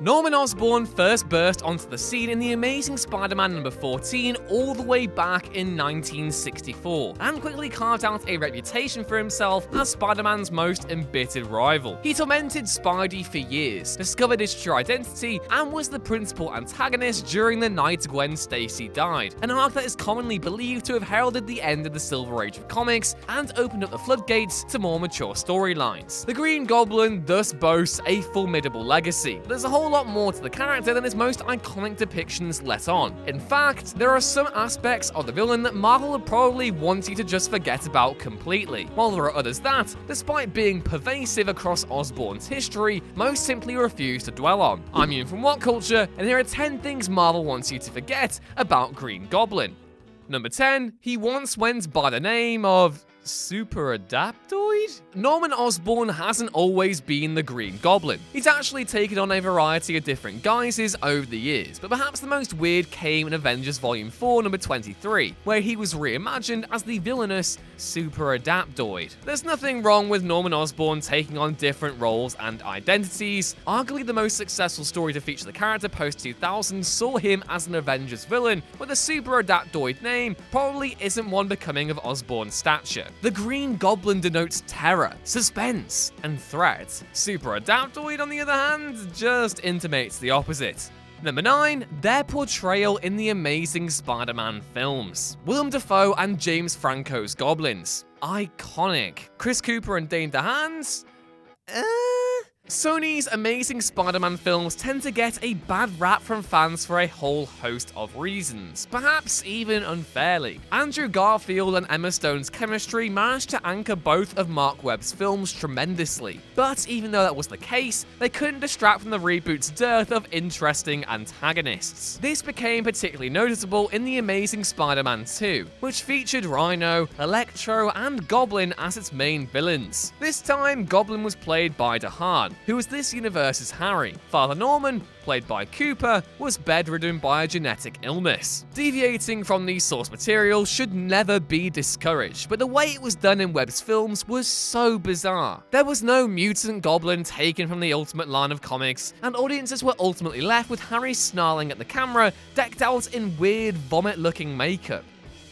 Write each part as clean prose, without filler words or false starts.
Norman Osborn first burst onto the scene in The Amazing Spider-Man number 14 all the way back in 1964, and quickly carved out a reputation for himself as Spider-Man's most embittered rival. He tormented Spidey for years, discovered his true identity, and was the principal antagonist during the night Gwen Stacy died, an arc that is commonly believed to have heralded the end of the Silver Age of comics and opened up the floodgates to more mature storylines. The Green Goblin thus boasts a formidable legacy. There's a whole lot more to the character than his most iconic depictions let on. In fact, there are some aspects of the villain that Marvel would probably want you to just forget about completely, while there are others that, despite being pervasive across Osborn's history, most simply refuse to dwell on. I'm Ian from What Culture, and here are 10 things Marvel wants you to forget about Green Goblin. Number 10, he once went by the name of Super Adaptoid? Norman Osborn hasn't always been the Green Goblin. He's actually taken on a variety of different guises over the years, but perhaps the most weird came in Avengers Volume 4, number 23, where he was reimagined as the villainous Super Adaptoid. There's nothing wrong with Norman Osborn taking on different roles and identities. Arguably the most successful story to feature the character post-2000 saw him as an Avengers villain, but the Super Adaptoid name probably isn't one becoming of Osborn's stature. The Green Goblin denotes terror, suspense, and threat. Super Adaptoid, on the other hand, just intimates the opposite. Number 9, their portrayal in the Amazing Spider-Man films. Willem Dafoe and James Franco's Goblins. Iconic. Chris Cooper and Dane DeHaan's? Sony's Amazing Spider-Man films tend to get a bad rap from fans for a whole host of reasons, perhaps even unfairly. Andrew Garfield and Emma Stone's chemistry managed to anchor both of Mark Webb's films tremendously, but even though that was the case, they couldn't distract from the reboot's dearth of interesting antagonists. This became particularly noticeable in The Amazing Spider-Man 2, which featured Rhino, Electro, and Goblin as its main villains. This time, Goblin was played by DeHaan, who was this universe's Harry. Father Norman, played by Cooper, was bedridden by a genetic illness. Deviating from the source material should never be discouraged, but the way it was done in Webb's films was so bizarre. There was no mutant goblin taken from the Ultimate line of comics, and audiences were ultimately left with Harry snarling at the camera, decked out in weird vomit-looking makeup.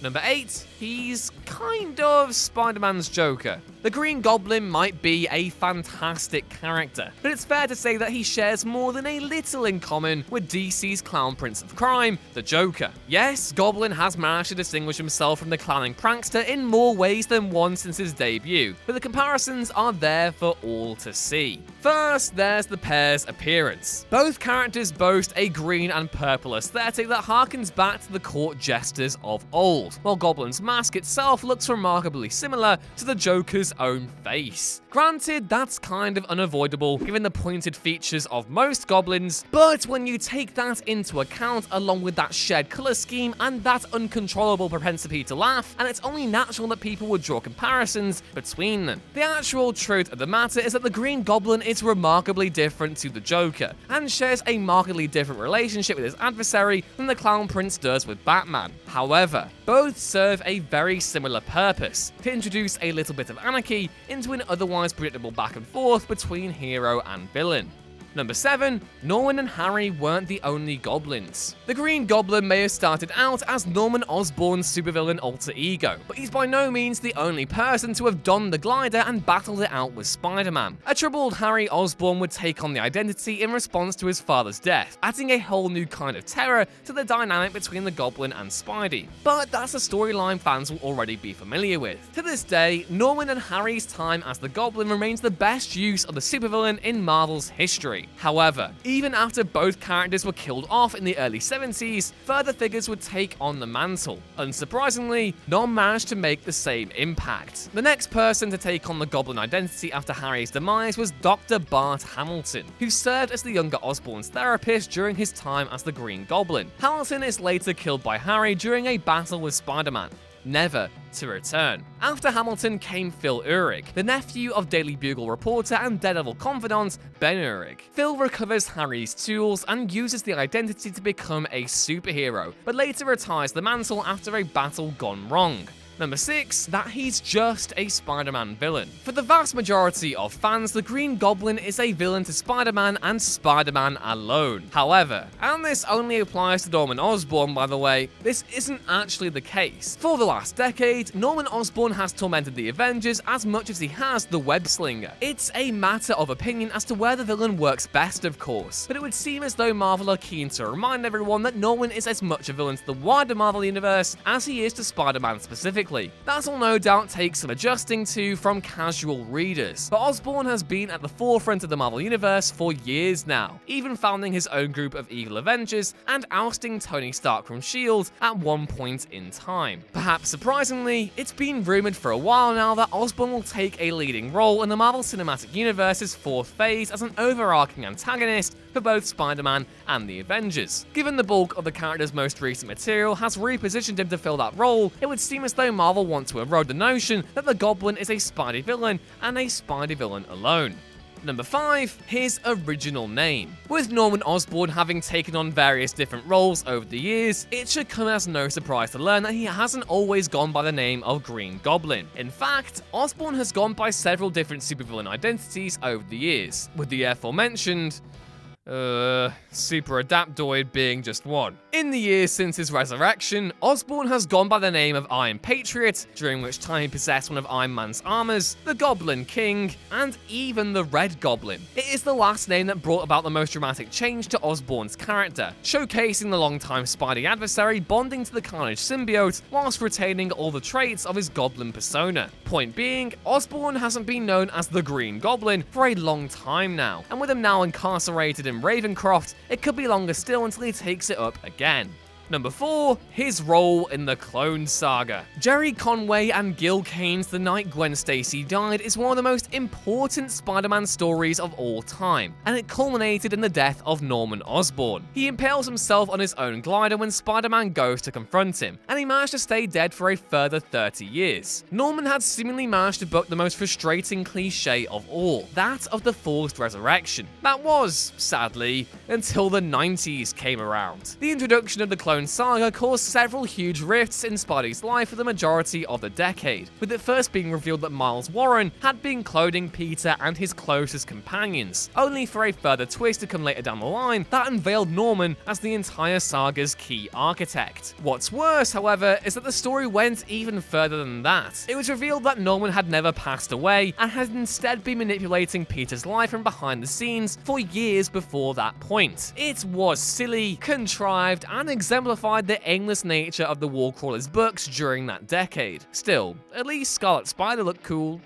Number 8, he's kind of Spider-Man's Joker. The Green Goblin might be a fantastic character, but it's fair to say that he shares more than a little in common with DC's clown prince of crime, the Joker. Yes, Goblin has managed to distinguish himself from the clowning prankster in more ways than one since his debut, but the comparisons are there for all to see. First, there's the pair's appearance. Both characters boast a green and purple aesthetic that harkens back to the court jesters of old, while Goblin's mask itself looks remarkably similar to the Joker's own face. Granted, that's kind of unavoidable given the pointed features of most goblins, but when you take that into account along with that shared color scheme and that uncontrollable propensity to laugh, and it's only natural that people would draw comparisons between them. The actual truth of the matter is that the Green Goblin is remarkably different to the Joker, and shares a markedly different relationship with his adversary than the Clown Prince does with Batman. However, both serve a very similar purpose, to introduce a little bit of anarchy into an otherwise predictable back and forth between hero and villain. Number 7, Norman and Harry weren't the only goblins. The Green Goblin may have started out as Norman Osborn's supervillain alter ego, but he's by no means the only person to have donned the glider and battled it out with Spider-Man. A troubled Harry Osborn would take on the identity in response to his father's death, adding a whole new kind of terror to the dynamic between the Goblin and Spidey. But that's a storyline fans will already be familiar with. To this day, Norman and Harry's time as the Goblin remains the best use of the supervillain in Marvel's history. However, even after both characters were killed off in the early 70s, further figures would take on the mantle. Unsurprisingly, none managed to make the same impact. The next person to take on the Goblin identity after Harry's demise was Dr. Bart Hamilton, who served as the younger Osborn's therapist during his time as the Green Goblin. Hamilton is later killed by Harry during a battle with Spider-Man, never to return. After Hamilton came Phil Urich, the nephew of Daily Bugle reporter and Daredevil confidant Ben Urich. Phil recovers Harry's tools and uses the identity to become a superhero, but later retires the mantle after a battle gone wrong. Number 6, that he's just a Spider-Man villain. For the vast majority of fans, the Green Goblin is a villain to Spider-Man and Spider-Man alone. However, and this only applies to Norman Osborn by the way, this isn't actually the case. For the last decade, Norman Osborn has tormented the Avengers as much as he has the Web-Slinger. It's a matter of opinion as to where the villain works best, of course, but it would seem as though Marvel are keen to remind everyone that Norman is as much a villain to the wider Marvel universe as he is to Spider-Man specifically. That'll no doubt take some adjusting to from casual readers, but Osborn has been at the forefront of the Marvel universe for years now, even founding his own group of evil Avengers and ousting Tony Stark from S.H.I.E.L.D. at one point in time. Perhaps surprisingly, it's been rumored for a while now that Osborn will take a leading role in the Marvel Cinematic Universe's fourth phase as an overarching antagonist for both Spider-Man and the Avengers. Given the bulk of the character's most recent material has repositioned him to fill that role, it would seem as though Marvel want to erode the notion that the Goblin is a Spidey villain and a Spidey villain alone. Number 5, his original name. With Norman Osborn having taken on various different roles over the years, it should come as no surprise to learn that he hasn't always gone by the name of Green Goblin. In fact, Osborn has gone by several different supervillain identities over the years, with the aforementioned Super Adaptoid being just one. In the years since his resurrection, Osborn has gone by the name of Iron Patriot, during which time he possessed one of Iron Man's armors, the Goblin King, and even the Red Goblin. It is the last name that brought about the most dramatic change to Osborn's character, showcasing the longtime Spidey adversary bonding to the Carnage symbiote whilst retaining all the traits of his Goblin persona. Point being, Osborn hasn't been known as the Green Goblin for a long time now, and with him now incarcerated in Ravencroft, it could be longer still until he takes it up again. Number 4, his role in the Clone Saga. Jerry Conway and Gil Kane's The Night Gwen Stacy Died is one of the most important Spider-Man stories of all time, and it culminated in the death of Norman Osborn. He impales himself on his own glider when Spider-Man goes to confront him, and he managed to stay dead for a further 30 years. Norman had seemingly managed to book the most frustrating cliche of all, that of the forced resurrection. That was, sadly, until the 90s came around. The introduction of the Clone Saga caused several huge rifts in Spidey's life for the majority of the decade, with it first being revealed that Miles Warren had been cloning Peter and his closest companions, only for a further twist to come later down the line that unveiled Norman as the entire saga's key architect. What's worse, however, is that the story went even further than that. It was revealed that Norman had never passed away and had instead been manipulating Peter's life from behind the scenes for years before that point. It was silly, contrived, and exemplified the aimless nature of the Wallcrawler's books during that decade. Still, at least Scarlet Spider looked cool,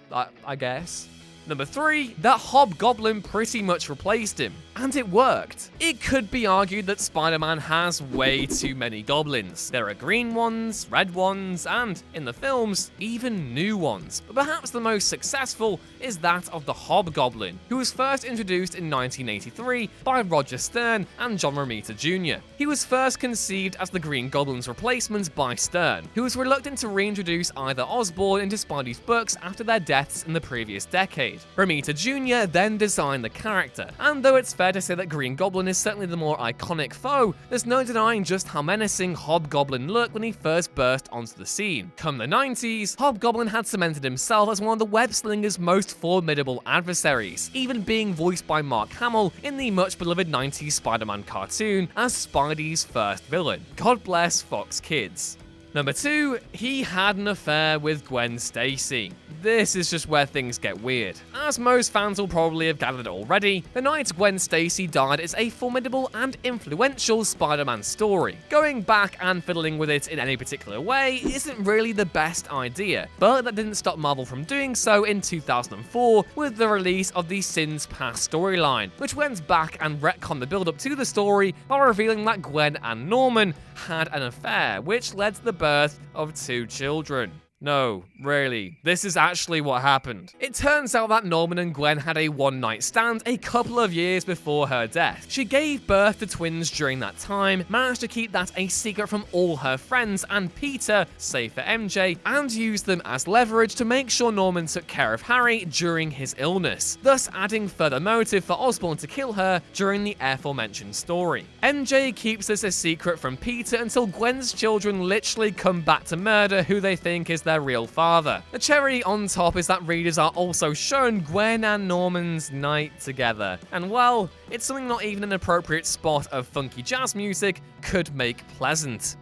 I guess. Number 3, that Hobgoblin pretty much replaced him. And it worked. It could be argued that Spider-Man has way too many goblins. There are green ones, red ones, and, in the films, even new ones. But perhaps the most successful is that of the Hobgoblin, who was first introduced in 1983 by Roger Stern and John Romita Jr. He was first conceived as the Green Goblin's replacement by Stern, who was reluctant to reintroduce either Osborn into Spidey's books after their deaths in the previous decade. Romita Jr. then designed the character, and though it's fair to say that Green Goblin is certainly the more iconic foe, there's no denying just how menacing Hobgoblin looked when he first burst onto the scene. Come the 90s, Hobgoblin had cemented himself as one of the web-slinger's most formidable adversaries, even being voiced by Mark Hamill in the much-beloved 90s Spider-Man cartoon as Spidey's first villain. God bless Fox Kids. Number 2, he had an affair with Gwen Stacy. This is just where things get weird. As most fans will probably have gathered already, The Night Gwen Stacy Died is a formidable and influential Spider-Man story. Going back and fiddling with it in any particular way isn't really the best idea, but that didn't stop Marvel from doing so in 2004 with the release of the Sins Past storyline, which went back and retconned the build-up to the story by revealing that Gwen and Norman had an affair, which led to the birth of 2 children. No, really, this is actually what happened. It turns out that Norman and Gwen had a one-night stand a couple of years before her death. She gave birth to twins during that time, managed to keep that a secret from all her friends and Peter, save for MJ, and used them as leverage to make sure Norman took care of Harry during his illness, thus adding further motive for Osborn to kill her during the aforementioned story. MJ keeps this a secret from Peter until Gwen's children literally come back to murder who they think is their their real father. The cherry on top is that readers are also shown Gwen and Norman's night together. And well, it's something not even an appropriate spot of funky jazz music could make pleasant.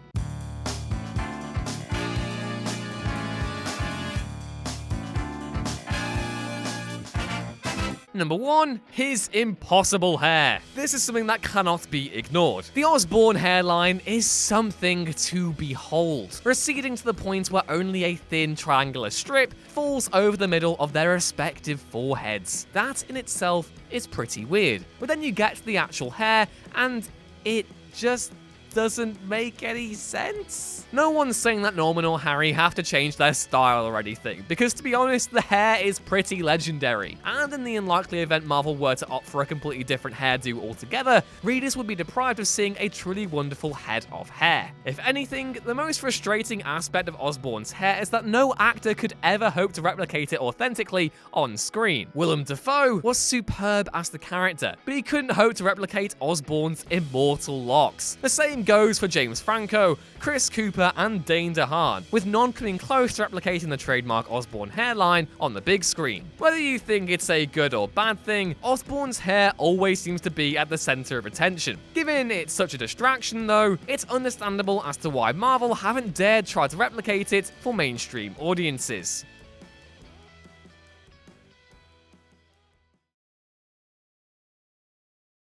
Number 1, his impossible hair. This is something that cannot be ignored. The Osborn hairline is something to behold, receding to the point where only a thin triangular strip falls over the middle of their respective foreheads. That in itself is pretty weird, but then you get to the actual hair and it just doesn't make any sense. No one's saying that Norman or Harry have to change their style or anything, because to be honest, the hair is pretty legendary. And in the unlikely event Marvel were to opt for a completely different hairdo altogether, readers would be deprived of seeing a truly wonderful head of hair. If anything, the most frustrating aspect of Osborn's hair is that no actor could ever hope to replicate it authentically on screen. Willem Dafoe was superb as the character, but he couldn't hope to replicate Osborn's immortal locks. The same goes for James Franco, Chris Cooper, and Dane DeHaan, with none coming close to replicating the trademark Osborn hairline on the big screen. Whether you think it's a good or bad thing, Osborn's hair always seems to be at the center of attention. Given it's such a distraction though, it's understandable as to why Marvel haven't dared try to replicate it for mainstream audiences.